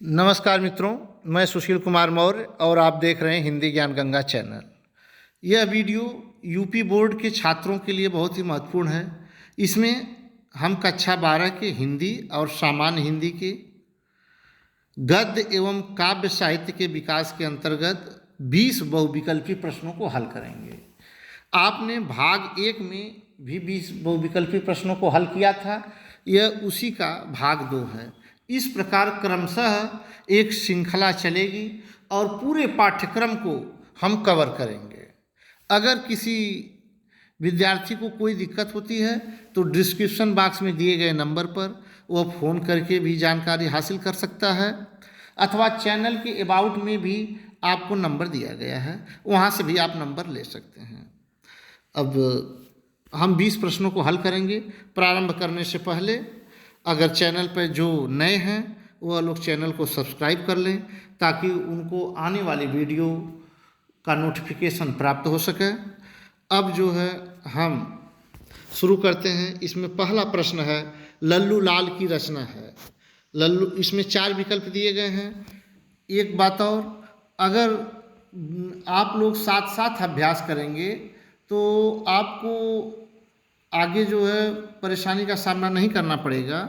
नमस्कार मित्रों, मैं सुशील कुमार मौर्य और आप देख रहे हैं हिंदी ज्ञान गंगा चैनल। यह वीडियो यूपी बोर्ड के छात्रों के लिए बहुत ही महत्वपूर्ण है। इसमें हम कक्षा 12 के हिंदी और सामान्य हिंदी के गद्य एवं काव्य साहित्य के विकास के अंतर्गत 20 बहुविकल्पी प्रश्नों को हल करेंगे। आपने भाग 1 में भी 20 बहुविकल्पी प्रश्नों को हल किया था, यह उसी का भाग 2 है। इस प्रकार क्रमशः एक श्रृंखला चलेगी और पूरे पाठ्यक्रम को हम कवर करेंगे। अगर किसी विद्यार्थी को कोई दिक्कत होती है तो डिस्क्रिप्शन बॉक्स में दिए गए नंबर पर वह फ़ोन करके भी जानकारी हासिल कर सकता है, अथवा चैनल के अबाउट में भी आपको नंबर दिया गया है, वहाँ से भी आप नंबर ले सकते हैं। अब हम 20 प्रश्नों को हल करेंगे। प्रारंभ करने से पहले अगर चैनल पर जो नए हैं वह लोग चैनल को सब्सक्राइब कर लें ताकि उनको आने वाली वीडियो का नोटिफिकेशन प्राप्त हो सके। अब जो है हम शुरू करते हैं। इसमें पहला प्रश्न है, लल्लू लाल की रचना है। लल्लू, इसमें 4 विकल्प दिए गए हैं। एक बात और, अगर आप लोग साथ साथ अभ्यास करेंगे तो आपको आगे जो है परेशानी का सामना नहीं करना पड़ेगा।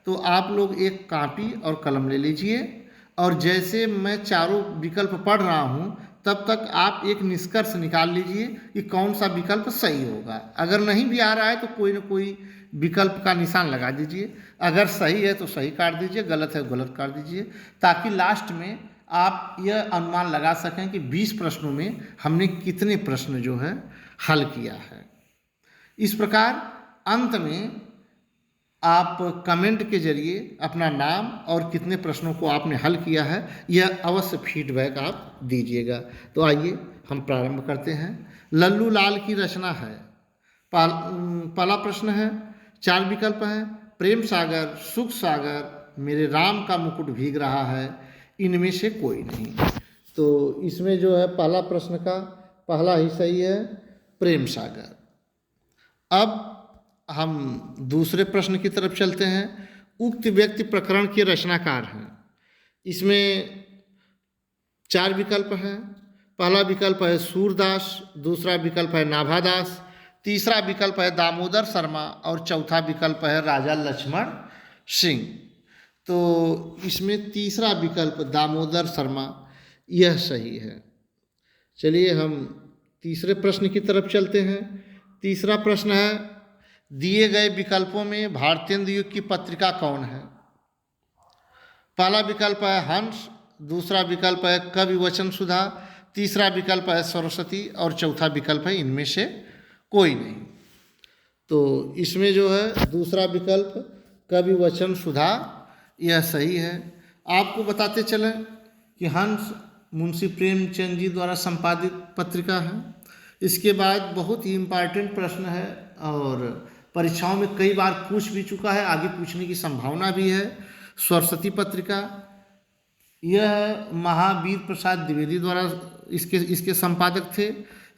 तो आप लोग एक कापी और कलम ले लीजिए और जैसे मैं चारों विकल्प पढ़ रहा हूँ तब तक आप एक निष्कर्ष निकाल लीजिए कि कौन सा विकल्प सही होगा। अगर नहीं भी आ रहा है तो कोई ना कोई विकल्प का निशान लगा दीजिए। अगर सही है तो सही काट दीजिए, गलत है गलत काट दीजिए, ताकि लास्ट में आप यह अनुमान लगा सकें कि 20 प्रश्नों में हमने कितने प्रश्न जो है हल किया है। इस प्रकार अंत में आप कमेंट के जरिए अपना नाम और कितने प्रश्नों को आपने हल किया है यह अवश्य फीडबैक आप दीजिएगा। तो आइए हम प्रारंभ करते हैं। लल्लू लाल की रचना है। पहला प्रश्न है, 4 विकल्प हैं। प्रेम सागर, सुख सागर, मेरे राम का मुकुट भीग रहा है, इनमें से कोई नहीं। तो इसमें जो है पहला प्रश्न का पहला ही सही है, प्रेम सागर। अब हम दूसरे प्रश्न की तरफ चलते हैं। उक्त व्यक्ति प्रकरण के रचनाकार हैं। इसमें 4 विकल्प हैं। पहला विकल्प है सूरदास, दूसरा विकल्प है नाभादास, तीसरा विकल्प है दामोदर शर्मा और चौथा विकल्प है राजा लक्ष्मण सिंह। तो इसमें तीसरा विकल्प दामोदर शर्मा यह सही है। चलिए हम तीसरे प्रश्न की तरफ चलते हैं। तीसरा प्रश्न है, दिए गए विकल्पों में भारतेंदु युग की पत्रिका कौन है? पहला विकल्प है हंस, दूसरा विकल्प है कवि वचन सुधा, तीसरा विकल्प है सरस्वती और चौथा विकल्प है इनमें से कोई नहीं। तो इसमें जो है दूसरा विकल्प कवि वचन सुधा यह सही है। आपको बताते चलें कि हंस मुंशी प्रेमचंद जी द्वारा संपादित पत्रिका है। इसके बाद बहुत ही इम्पॉर्टेंट प्रश्न है और परीक्षाओं में कई बार पूछ भी चुका है, आगे पूछने की संभावना भी है। सरस्वती पत्रिका यह महावीर प्रसाद द्विवेदी द्वारा इसके संपादक थे।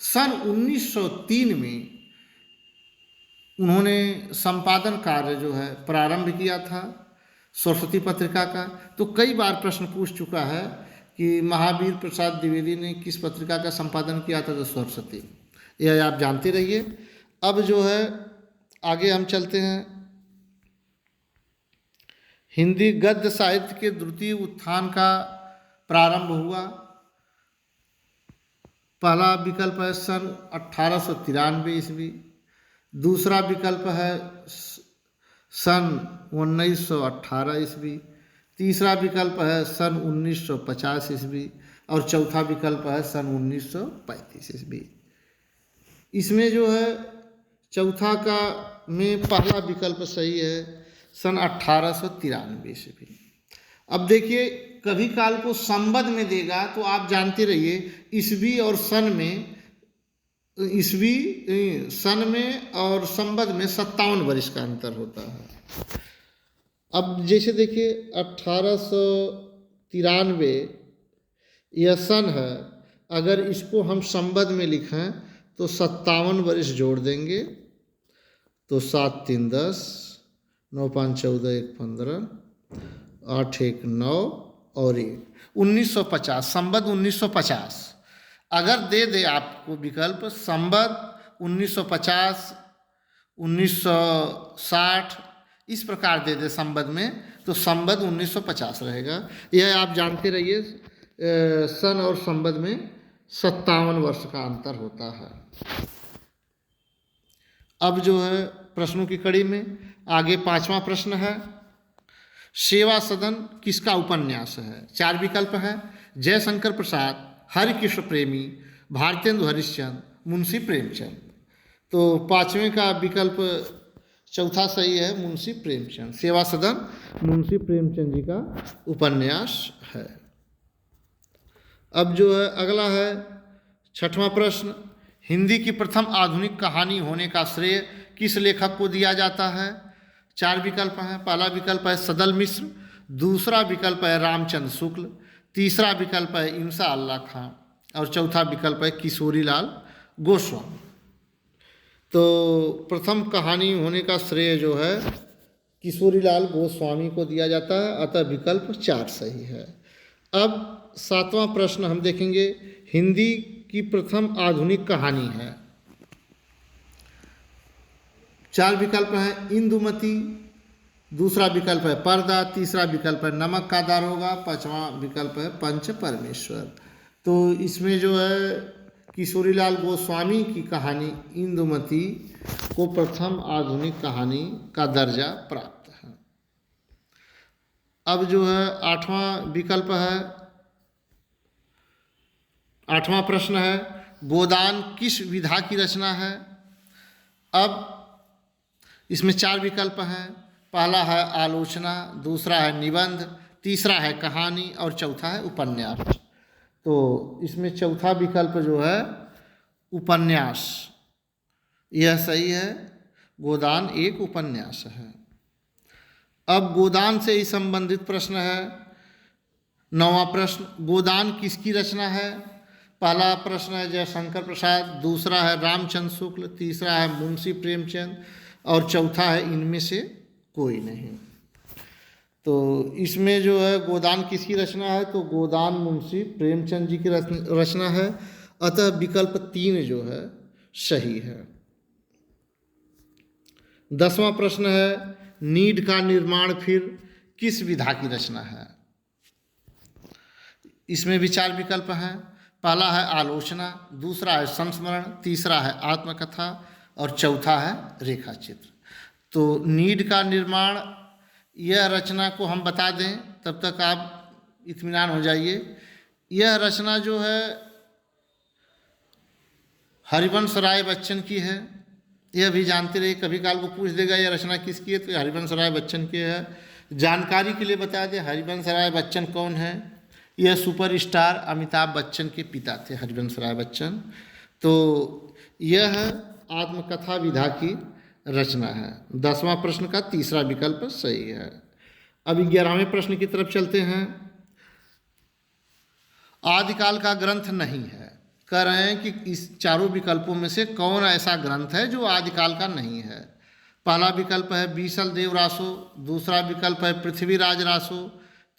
सन 1903 में उन्होंने संपादन कार्य जो है प्रारंभ किया था सरस्वती पत्रिका का। तो कई बार प्रश्न पूछ चुका है कि महावीर प्रसाद द्विवेदी ने किस पत्रिका का संपादन किया था, तो सरस्वती, यह आप जानते रहिए। अब जो है आगे हम चलते हैं। हिंदी गद्य साहित्य के द्वितीय उत्थान का प्रारंभ हुआ। पहला विकल्प है सन 1893 ईस्वी, दूसरा विकल्प है सन 1918 ईस्वी, तीसरा विकल्प है सन 1950 ईस्वी और चौथा विकल्प है सन 1935 ईस्वी। इसमें जो है चौथा का में पहला विकल्प सही है, सन 1893 ईस्वी। अब देखिए, कभी काल को संबंध में देगा तो आप जानते रहिए ईस्वी और सन में, ईस्वी सन में और संबंध में 57 वर्ष का अंतर होता है। अब जैसे देखिए 1893 यह सन है, अगर इसको हम संबंध में लिखें तो 57 वर्ष जोड़ देंगे तो 7 3 10, 9 5 14 1 15, 8 1 9 और 1950, संवत 1950। अगर दे दे आपको विकल्प संवत 1950, 1960 इस प्रकार दे दे संवत में, तो संवत 1950 रहेगा। यह आप जानते रहिए, सन और संवत में 57 वर्ष का अंतर होता है। अब जो है प्रश्नों की कड़ी में आगे 5वां प्रश्न है, सेवा सदन किसका उपन्यास है? 4 विकल्प है, जयशंकर प्रसाद, हरिकृष्ण प्रेमी, भारतेंदु हरिश्चंद्र, मुंशी प्रेमचंद। तो 5वें का विकल्प चौथा सही है, मुंशी प्रेमचंद। सेवा सदन मुंशी प्रेमचंद जी का उपन्यास है। अब जो है अगला है 6वां प्रश्न, हिंदी की प्रथम आधुनिक कहानी होने का श्रेय किस लेखक को दिया जाता है? 4 विकल्प हैं। पहला विकल्प है सदल मिश्र, दूसरा विकल्प है रामचंद्र शुक्ल, तीसरा विकल्प है इंसा अल्लाह खां और चौथा विकल्प है किशोरीलाल गोस्वामी। तो प्रथम कहानी होने का श्रेय जो है किशोरीलाल गोस्वामी को दिया जाता है, अतः विकल्प 4 सही है। अब 7वां प्रश्न हम देखेंगे, हिंदी की प्रथम आधुनिक कहानी है। 4 विकल्प हैं, इंदुमती, दूसरा विकल्प है पर्दा, तीसरा विकल्प है नमक का दारोगा, 5वां विकल्प है पंच परमेश्वर। तो इसमें जो है किशोरीलाल गोस्वामी की कहानी इंदुमती को प्रथम आधुनिक कहानी का दर्जा प्राप्त है। अब जो है 8वां विकल्प है, 8वां प्रश्न है, गोदान किस विधा की रचना है? अब इसमें 4 विकल्प हैं। पहला है आलोचना, दूसरा है निबंध, तीसरा है कहानी और चौथा है उपन्यास। तो इसमें चौथा विकल्प जो है उपन्यास, यह सही है। गोदान एक उपन्यास है। अब गोदान से ही संबंधित प्रश्न है 9वां प्रश्न, गोदान किसकी रचना है? पहला प्रश्न है जयशंकर प्रसाद, दूसरा है रामचंद्र शुक्ल, तीसरा है मुंशी प्रेमचंद और चौथा है इनमें से कोई नहीं। तो इसमें जो है गोदान किसकी रचना है? तो गोदान मुंशी प्रेमचंद जी की रचना है, अतः विकल्प 3 जो है सही है। 10वां प्रश्न है, नीड का निर्माण फिर किस विधा की रचना है? इसमें भी 4 विकल्प हैं। पहला है आलोचना, दूसरा है संस्मरण, तीसरा है आत्मकथा और चौथा है रेखाचित्र। तो नीड का निर्माण, यह रचना को हम बता दें तब तक आप इत्मीनान हो जाइए। यह रचना जो है हरिवंश राय बच्चन की है। यह भी जानते रहिए, कभी काल को पूछ देगा यह रचना किसकी है, तो हरिवंश राय बच्चन की है। जानकारी के लिए बता दें, हरिवंश राय बच्चन कौन है? यह सुपरस्टार अमिताभ बच्चन के पिता थे हरिवंश राय बच्चन। तो यह आत्मकथा विधा की रचना है। 10वां प्रश्न का तीसरा विकल्प सही है। अब 11वें प्रश्न की तरफ चलते हैं। आदिकाल का ग्रंथ नहीं है, कह रहे हैं कि इस चारों विकल्पों में से कौन ऐसा ग्रंथ है जो आदिकाल का नहीं है? पहला विकल्प है बीसल देव रासो, दूसरा विकल्प है पृथ्वीराज रासो,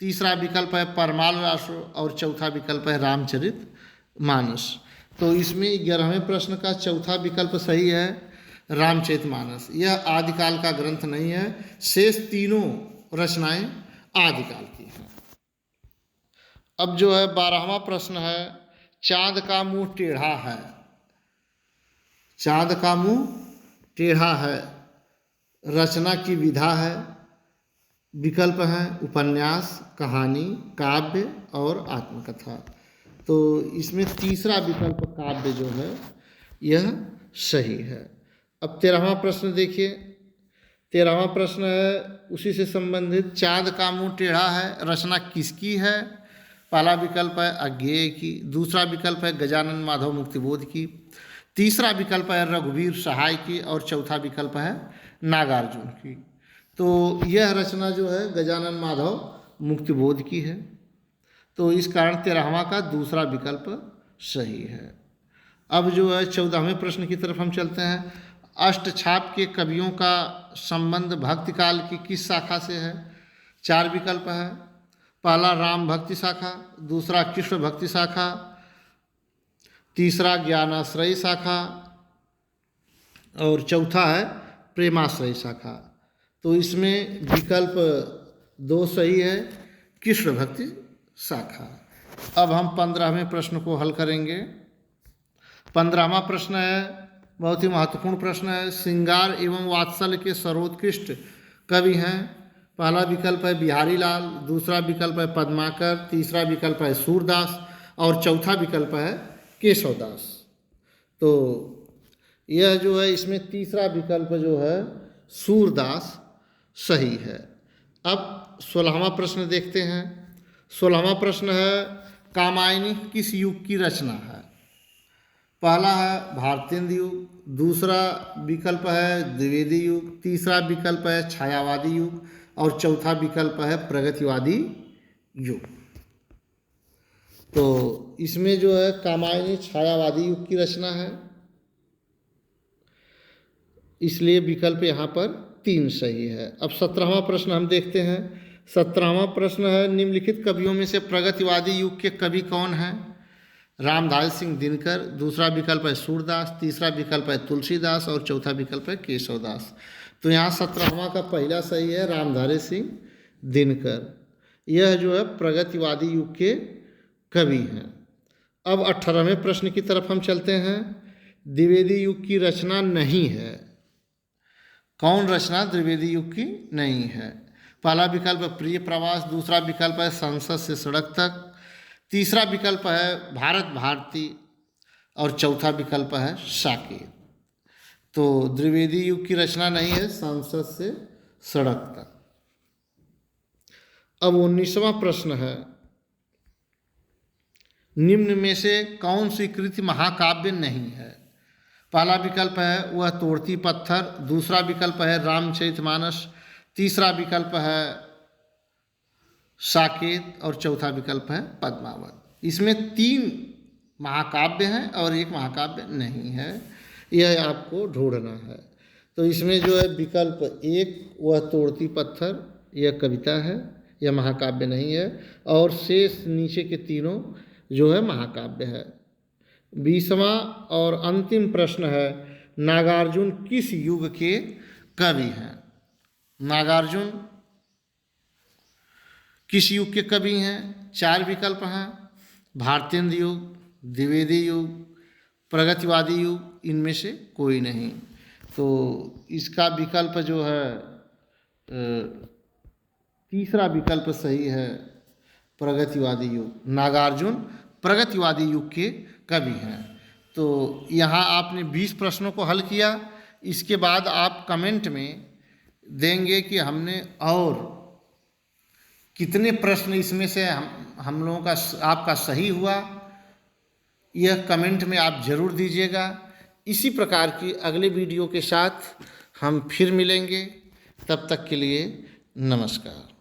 तीसरा विकल्प है परमाल रासो और चौथा विकल्प है रामचरित मानस। तो इसमें 11वें प्रश्न का चौथा विकल्प सही है, रामचरितमानस। यह आदिकाल का ग्रंथ नहीं है, शेष तीनों रचनाएं आदिकाल की हैं। अब जो है 12वां प्रश्न है, चाँद का मुंह टेढ़ा है। चाँद का मुंह टेढ़ा है, रचना की विधा है। विकल्प हैं उपन्यास, कहानी, काव्य और आत्मकथा। तो इसमें तीसरा विकल्प काव्य जो है यह सही है। अब 13वां प्रश्न देखिए। 13वां प्रश्न है उसी से संबंधित, चाँद का मुंह टेढ़ा है, रचना किसकी है? पहला विकल्प है अज्ञेय की, दूसरा विकल्प है गजानन माधव मुक्तिबोध की, तीसरा विकल्प है रघुवीर सहाय की और चौथा विकल्प है नागार्जुन की। तो यह रचना जो है गजानन माधव मुक्तिबोध की है। तो इस कारण 13वां का दूसरा विकल्प सही है। अब जो है 14वें प्रश्न की तरफ हम चलते हैं। अष्टछाप के कवियों का संबंध भक्तिकाल की किस शाखा से है? 4 विकल्प है। पहला राम भक्ति शाखा, दूसरा कृष्ण भक्ति शाखा, तीसरा ज्ञानाश्रयी शाखा और चौथा है प्रेमाश्रयी शाखा। तो इसमें विकल्प 2 सही है, कृष्ण भक्ति शाखा। अब हम 15वें प्रश्न को हल करेंगे। 15वां प्रश्न है, बहुत ही महत्वपूर्ण प्रश्न है। श्रृंगार एवं वात्सल्य के सर्वोत्कृष्ट कवि हैं। पहला विकल्प है बिहारी लाल, दूसरा विकल्प है पद्माकर, तीसरा विकल्प है सूरदास और चौथा विकल्प है केशवदास। तो यह जो है इसमें तीसरा विकल्प जो है सूरदास सही है। अब 16वां प्रश्न देखते हैं। 16वां प्रश्न है, कामायनी किस युग की रचना है? पहला है भारतेंदु युग, दूसरा विकल्प है द्विवेदी युग, तीसरा विकल्प है छायावादी युग और चौथा विकल्प है प्रगतिवादी युग। तो इसमें जो है कामायनी छायावादी युग की रचना है, इसलिए विकल्प यहाँ पर 3 सही है। अब 17वां प्रश्न हम देखते हैं। 17वां प्रश्न है, निम्नलिखित कवियों में से प्रगतिवादी युग के कवि कौन हैं? रामधारी सिंह दिनकर, दूसरा विकल्प है सूरदास, तीसरा विकल्प है तुलसीदास और चौथा विकल्प है केशवदास। तो यहाँ 17वां का पहला सही है, रामधारी सिंह दिनकर। यह जो है प्रगतिवादी युग के कवि हैं। अब 18वें प्रश्न की तरफ हम चलते हैं। द्विवेदी युग की रचना नहीं है। कौन रचना द्विवेदी युग की नहीं है? पहला विकल्प है प्रिय प्रवास, दूसरा विकल्प है संसद से सड़क तक, तीसरा विकल्प है भारत भारती और चौथा विकल्प है साकेत। तो द्विवेदी युग की रचना नहीं है, संसद से सड़क तक। अब 19वां प्रश्न है, निम्न में से कौन सी कृति महाकाव्य नहीं है? पहला विकल्प है वह तोड़ती पत्थर, दूसरा विकल्प है रामचरितमानस, तीसरा विकल्प है साकेत और चौथा विकल्प है पद्मावत। इसमें 3 महाकाव्य हैं और 1 महाकाव्य नहीं है, यह आपको ढूंढना है। तो इसमें जो है विकल्प 1 वह तोड़ती पत्थर, यह कविता है, यह महाकाव्य नहीं है, और शेष नीचे के तीनों जो है महाकाव्य है। 20वां और अंतिम प्रश्न है, नागार्जुन किस युग के कवि हैं? नागार्जुन किस युग के कवि हैं? 4 विकल्प हैं, भारतेंदु युग, द्विवेदी युग, प्रगतिवादी युग, इनमें से कोई नहीं। तो इसका विकल्प जो है तीसरा विकल्प सही है, प्रगतिवादी युग। नागार्जुन प्रगतिवादी युग के कवि हैं। तो यहाँ आपने 20 प्रश्नों को हल किया। इसके बाद आप कमेंट में देंगे कि हमने और कितने प्रश्न इसमें से हम लोगों का आपका सही हुआ, यह कमेंट में आप ज़रूर दीजिएगा। इसी प्रकार की अगले वीडियो के साथ हम फिर मिलेंगे। तब तक के लिए नमस्कार।